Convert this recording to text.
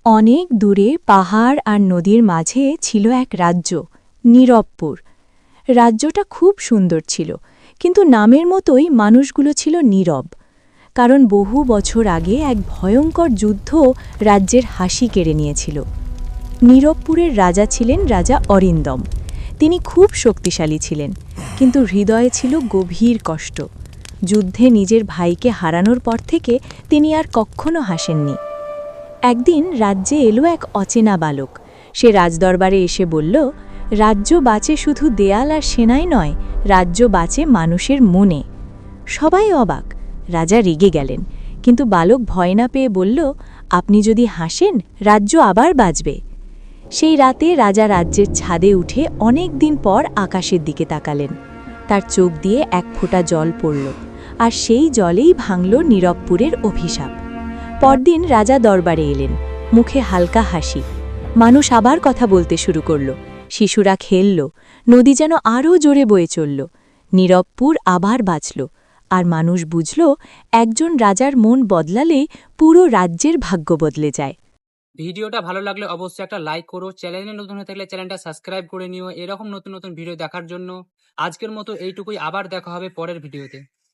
অনেক দূরে পাহাড় আর নদীর মাঝে ছিল এক রাজ্য, নীরবপুর। রাজ্যটা খুব সুন্দর ছিল, কিন্তু নামের মতোই মানুষগুলো ছিল নীরব। কারণ বহু বছর আগে এক ভয়ঙ্কর যুদ্ধ রাজ্যের হাসি কেড়ে নিয়েছিল। নীরবপুরের রাজা ছিলেন রাজা অরিন্দম। তিনি খুব শক্তিশালী ছিলেন, কিন্তু হৃদয়ে ছিল গভীর কষ্ট। যুদ্ধে নিজের ভাইকে হারানোর পর থেকে তিনি আর কখনো হাসেননি। একদিন রাজ্যে এলো এক অচেনা বালক। সে রাজদরবারে এসে বলল, রাজ্য বাঁচে শুধু দেয়াল আর সেনাই নয়, রাজ্য বাঁচে মানুষের মনে। সবাই অবাক। রাজা রেগে গেলেন, কিন্তু বালক ভয় না পেয়ে বলল, আপনি যদি হাসেন, রাজ্য আবার বাঁচবে। সেই রাতে রাজা রাজ্যের ছাদে উঠে অনেক দিন পর আকাশের দিকে তাকালেন। তার চোখ দিয়ে এক ফোঁটা জল পড়ল, আর সেই জলেই ভাঙল নীরবপুরের অভিশাপ। পরদিন রাজা দরবারে এলেন, মুখে হালকা হাসি। মানুষ আবার কথা বলতে শুরু করল, শিশুরা খেলল, নদী যেন আরও জোরে বয়ে চলল। নীরবপুর আবার বাঁচল, আর মানুষ বুঝল, একজন রাজার মন বদলালে পুরো রাজ্যের ভাগ্য বদলে যায়। ভিডিওটা ভালো লাগলে অবশ্যই একটা লাইক করো, চ্যানেলে নতুন হয়ে থাকলে চ্যানেলটা সাবস্ক্রাইব করে নিও এরকম নতুন নতুন ভিডিও দেখার জন্য। আজকের মতো এইটুকুই, আবার দেখা হবে পরের ভিডিওতে।